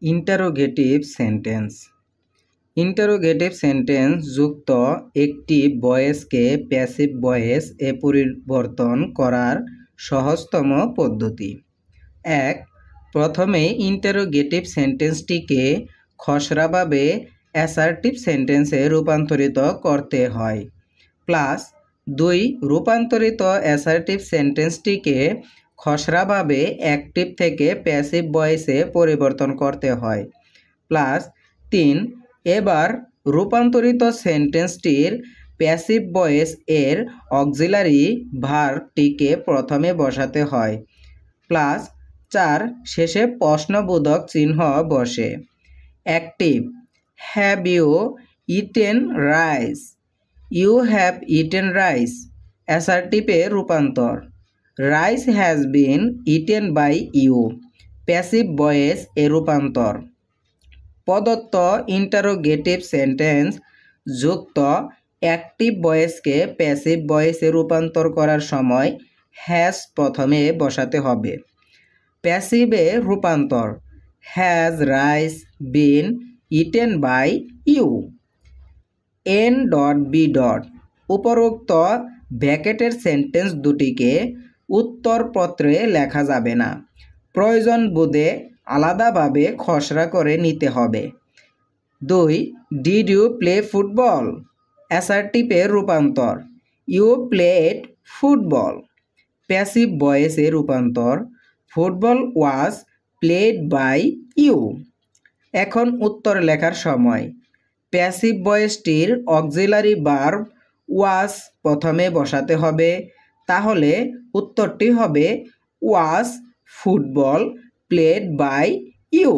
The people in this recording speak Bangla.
Interrogative sentence. ইন্টারোগেটিভ সেন্টেন্স যুক্ত একটি ভয়েসকে প্যাসিভ ভয়েস এ পরিবর্তন করার সহজতম পদ্ধতি। 1. প্রথমে ইন্টারোগেটিভ সেন্টেন্সটিকে খসড়াভাবে অ্যাসার্টিভ সেন্টেন্সে রূপান্তরিত করতে হয়। প্লাস 2. রূপান্তরিত অ্যাসার্টিভ সেন্টেন্সটিকে খসড়াভাবে অ্যাক্টিভ থেকে প্যাসিভ ভয়েসে পরিবর্তন করতে হয়। প্লাস 3. এবার রূপান্তরিত সেন্টেন্সটির প্যাসিভ ভয়েস এর অক্সিলারি ভার্বটিকে প্রথমে বসাতে হয়। প্লাস 4. শেষে প্রশ্নবোধক চিহ্ন বসে। Active: have you eaten rice? You have eaten rice. অ্যাসার্টিভে রূপান্তর: rice has been eaten by you. Passive voice এ রূপান্তর: প্রদত্ত ইন্টারোগেটিভ সেন্টেন্স যুক্ত অ্যাক্টিভ ভয়েসকে প্যাসিভ ভয়েসে রূপান্তর করার সময় হ্যাজ প্রথমে বসাতে হবে। প্যাসিভে রূপান্তর: has rice been eaten by you. N.B. উপরোক্ত ব্র্যাকেটের সেন্টেন্স দুটিকে উত্তরপত্রে লেখা যাবে না, প্রয়োজন বোধে আলাদাভাবে খসড়া করে নিতে হবে। 2. Did you play football? অ্যাসার্টিভে রূপান্তর: ইউ প্লেড ফুটবল। প্যাসিভ ভয়েসে রূপান্তর: football was played by you. এখন উত্তর লেখার সময় প্যাসিভ ভয়েসটির অক্সিলারি ভার্ব ওয়াজ প্রথমে বসাতে হবে। তাহলে উত্তরটি হবে was football played by you.